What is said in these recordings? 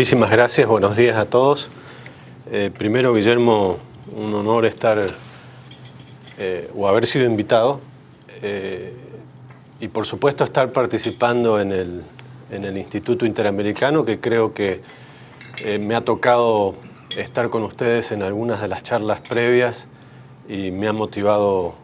Muchísimas gracias, buenos días a todos. Primero, Guillermo, un honor estar o haber sido invitado y por supuesto estar participando en el Instituto Interamericano, que creo que me ha tocado estar con ustedes en algunas de las charlas previas y me ha motivado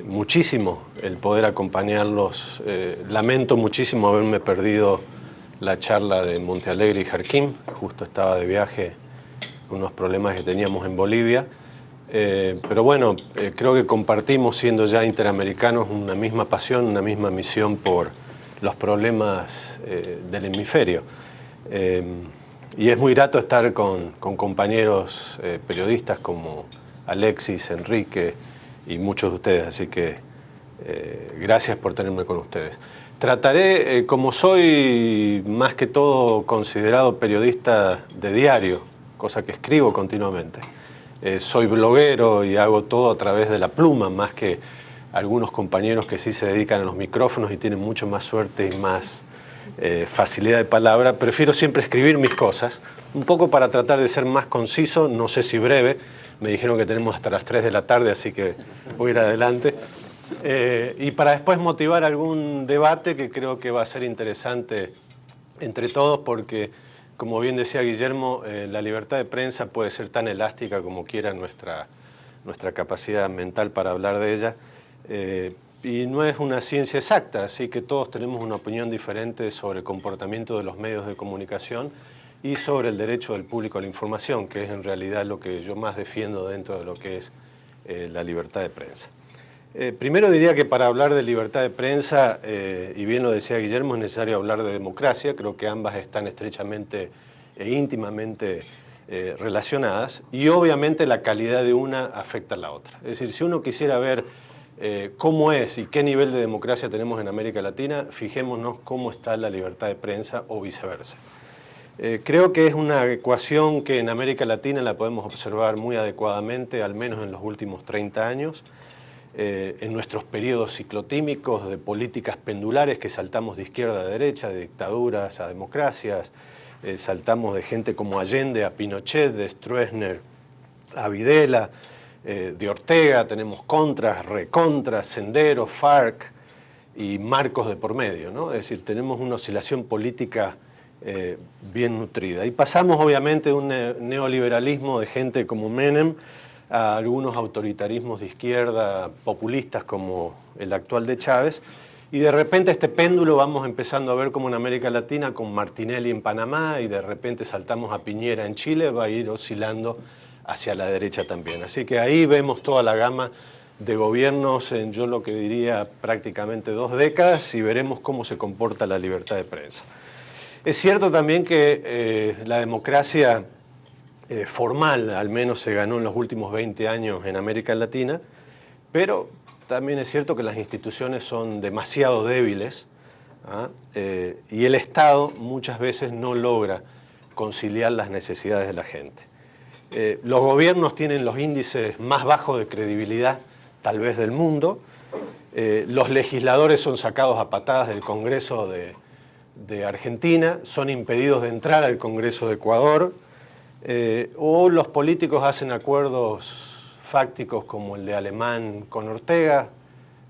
muchísimo el poder acompañarlos. Lamento muchísimo haberme perdido la charla de Montealegre y Jarquín. Justo estaba de viaje con unos problemas que teníamos en Bolivia. Pero bueno, creo que compartimos, siendo ya interamericanos, una misma pasión, una misma misión por los problemas del hemisferio. Y es muy grato estar con compañeros periodistas como Alexis, Enrique y muchos de ustedes, así que gracias por tenerme con ustedes. Trataré, como soy más que todo considerado periodista de diario, cosa que escribo continuamente, soy bloguero y hago todo a través de la pluma, más que algunos compañeros que sí se dedican a los micrófonos y tienen mucho más suerte y más facilidad de palabra. Prefiero siempre escribir mis cosas, un poco para tratar de ser más conciso, no sé si breve. Me dijeron que tenemos hasta las 3 de la tarde, así que voy a ir adelante. Y para después motivar algún debate que creo que va a ser interesante entre todos, porque, como bien decía Guillermo, la libertad de prensa puede ser tan elástica como quiera nuestra capacidad mental para hablar de ella. Y no es una ciencia exacta, así que todos tenemos una opinión diferente sobre el comportamiento de los medios de comunicación y sobre el derecho del público a la información, que es en realidad lo que yo más defiendo dentro de lo que es la libertad de prensa. Primero diría que para hablar de libertad de prensa, y bien lo decía Guillermo, es necesario hablar de democracia. Creo que ambas están estrechamente e íntimamente relacionadas, y obviamente la calidad de una afecta a la otra. Es decir, si uno quisiera ver cómo es y qué nivel de democracia tenemos en América Latina, fijémonos cómo está la libertad de prensa o viceversa. Creo que es una ecuación que en América Latina la podemos observar muy adecuadamente, al menos en los últimos 30 años, en nuestros periodos ciclotímicos de políticas pendulares que saltamos de izquierda a derecha, de dictaduras a democracias, saltamos de gente como Allende a Pinochet, de Stroessner a Videla, de Ortega, tenemos contras, recontras, Sendero, FARC y Marcos de por medio, ¿no? Es decir, tenemos una oscilación política bien nutrida. Y pasamos obviamente de un neoliberalismo de gente como Menem a algunos autoritarismos de izquierda populistas como el actual de Chávez, y de repente este péndulo vamos empezando a ver como en América Latina con Martinelli en Panamá, y de repente saltamos a Piñera en Chile, va a ir oscilando hacia la derecha también. Así que ahí vemos toda la gama de gobiernos en, yo lo que diría, prácticamente 2 décadas, y veremos cómo se comporta la libertad de prensa. Es cierto también que la democracia formal, al menos, se ganó en los últimos 20 años en América Latina, pero también es cierto que las instituciones son demasiado débiles, y el Estado muchas veces no logra conciliar las necesidades de la gente. Los gobiernos tienen los índices más bajos de credibilidad, tal vez del mundo. Los legisladores son sacados a patadas del Congreso de Argentina, son impedidos de entrar al Congreso de Ecuador, o los políticos hacen acuerdos fácticos como el de Alemán con Ortega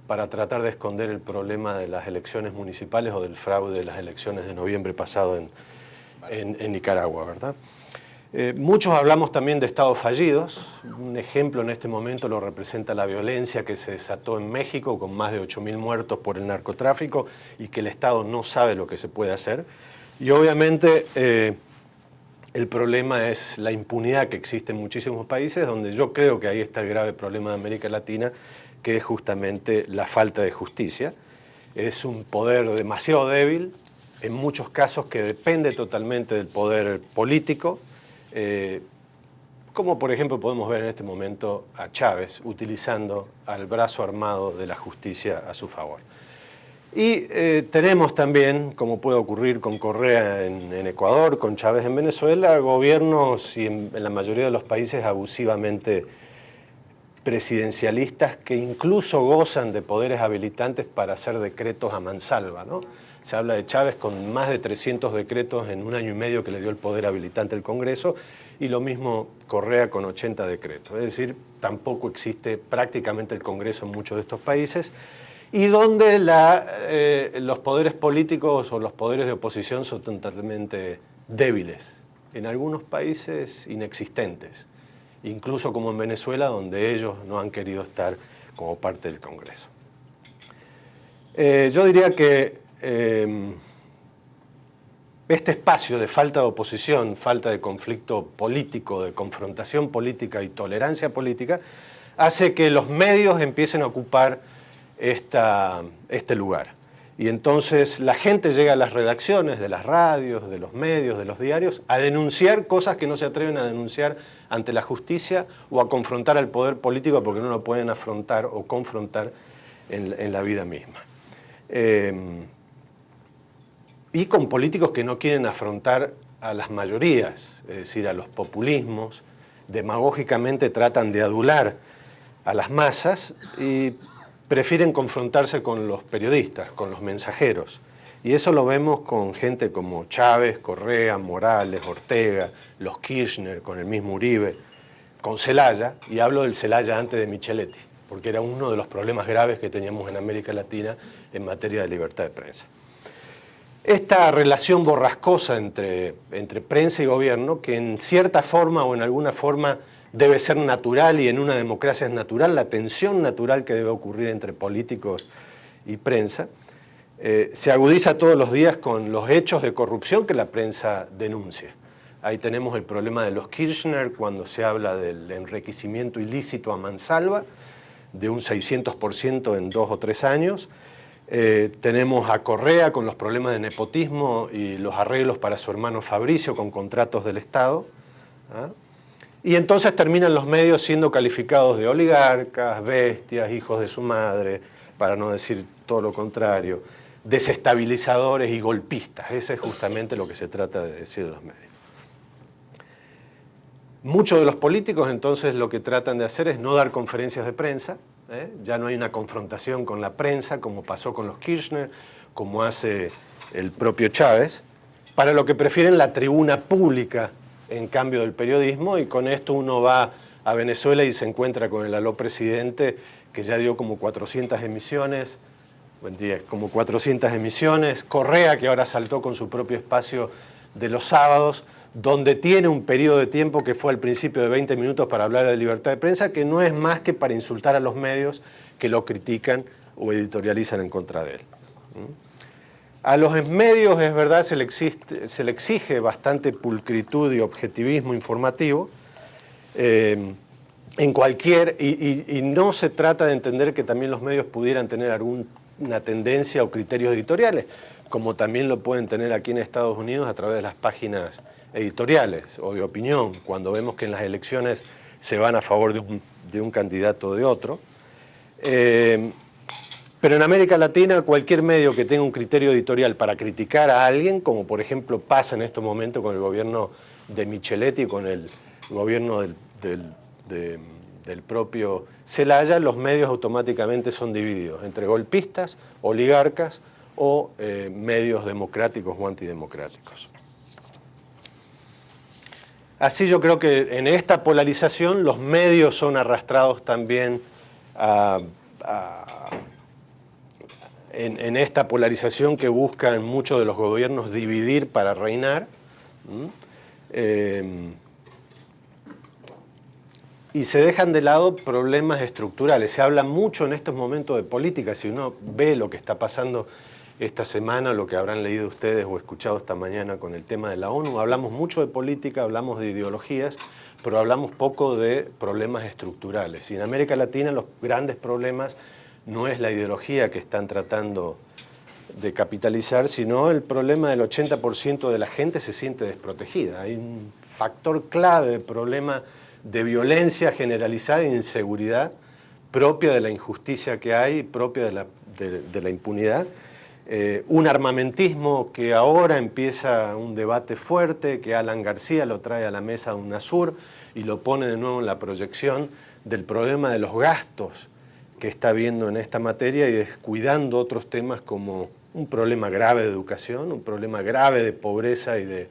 para tratar de esconder el problema de las elecciones municipales o del fraude de las elecciones de noviembre pasado en Nicaragua, ¿verdad? Muchos hablamos también de estados fallidos. Un ejemplo en este momento lo representa la violencia que se desató en México con más de 8.000 muertos por el narcotráfico y que el Estado no sabe lo que se puede hacer. Y obviamente el problema es la impunidad que existe en muchísimos países, donde yo creo que ahí está el grave problema de América Latina, que es justamente la falta de justicia. Es un poder demasiado débil, en muchos casos que depende totalmente del poder político, como por ejemplo podemos ver en este momento a Chávez utilizando al brazo armado de la justicia a su favor. Y tenemos también, como puede ocurrir con Correa en Ecuador, con Chávez en Venezuela, gobiernos y en la mayoría de los países abusivamente presidencialistas que incluso gozan de poderes habilitantes para hacer decretos a mansalva, ¿no? Se habla de Chávez con más de 300 decretos en 1 año y medio que le dio el poder habilitante al Congreso, y lo mismo Correa con 80 decretos. Es decir, tampoco existe prácticamente el Congreso en muchos de estos países, y donde los poderes políticos o los poderes de oposición son totalmente débiles, en algunos países inexistentes, incluso como en Venezuela, donde ellos no han querido estar como parte del Congreso. Yo diría que este espacio de falta de oposición, falta de conflicto político, de confrontación política y tolerancia política, hace que los medios empiecen a ocupar este lugar. Y entonces la gente llega a las redacciones de las radios, de los medios, de los diarios, a denunciar cosas que no se atreven a denunciar ante la justicia, o a confrontar al poder político porque no lo pueden afrontar o confrontar en la vida misma. Y con políticos que no quieren afrontar a las mayorías, es decir, a los populismos, demagógicamente tratan de adular a las masas y prefieren confrontarse con los periodistas, con los mensajeros. Y eso lo vemos con gente como Chávez, Correa, Morales, Ortega, los Kirchner, con el mismo Uribe, con Zelaya, y hablo del Zelaya antes de Micheletti, porque era uno de los problemas graves que teníamos en América Latina en materia de libertad de prensa. Esta relación borrascosa entre prensa y gobierno, que en cierta forma o en alguna forma debe ser natural, y en una democracia es natural, la tensión natural que debe ocurrir entre políticos y prensa, se agudiza todos los días con los hechos de corrupción que la prensa denuncia. Ahí tenemos el problema de los Kirchner, cuando se habla del enriquecimiento ilícito a mansalva, de un 600% en 2 o 3 años. Tenemos a Correa con los problemas de nepotismo y los arreglos para su hermano Fabricio con contratos del Estado. Y entonces terminan los medios siendo calificados de oligarcas, bestias, hijos de su madre, para no decir todo lo contrario, desestabilizadores y golpistas. Ese es justamente lo que se trata de decir de los medios. Muchos de los políticos entonces lo que tratan de hacer es no dar conferencias de prensa, ya no hay una confrontación con la prensa como pasó con los Kirchner, como hace el propio Chávez, para lo que prefieren la tribuna pública en cambio del periodismo, y con esto uno va a Venezuela y se encuentra con el aló presidente, que ya dio como 400 emisiones, buen día, como 400 emisiones, Correa, que ahora saltó con su propio espacio de los sábados, donde tiene un periodo de tiempo que fue al principio de 20 minutos para hablar de libertad de prensa, que no es más que para insultar a los medios que lo critican o editorializan en contra de él. A los medios, es verdad, se le exige bastante pulcritud y objetivismo informativo, en cualquier, y no se trata de entender que también los medios pudieran tener alguna tendencia o criterios editoriales, como también lo pueden tener aquí en Estados Unidos a través de las páginas editoriales o de opinión, cuando vemos que en las elecciones se van a favor de un candidato o de otro. Pero en América Latina, cualquier medio que tenga un criterio editorial para criticar a alguien, como por ejemplo pasa en estos momentos con el gobierno de Micheletti y con el gobierno del propio Zelaya, los medios automáticamente son divididos entre golpistas, oligarcas o medios democráticos o antidemocráticos. Así yo creo que en esta polarización los medios son arrastrados también en esta polarización que buscan muchos de los gobiernos dividir para reinar, y se dejan de lado problemas estructurales. Se habla mucho en estos momentos de política. Si uno ve lo que está pasando esta semana, lo que habrán leído ustedes o escuchado esta mañana con el tema de la ONU, hablamos mucho de política, hablamos de ideologías, pero hablamos poco de problemas estructurales. Y en América Latina los grandes problemas no es la ideología que están tratando de capitalizar, sino el problema del 80% de la gente se siente desprotegida. Hay un factor clave de problema de violencia generalizada e inseguridad propia de la injusticia que hay, propia de la impunidad. Un armamentismo que ahora empieza un debate fuerte, que Alan García lo trae a la mesa de UNASUR y lo pone de nuevo en la proyección del problema de los gastos que está habiendo en esta materia y descuidando otros temas como un problema grave de educación, un problema grave de pobreza y de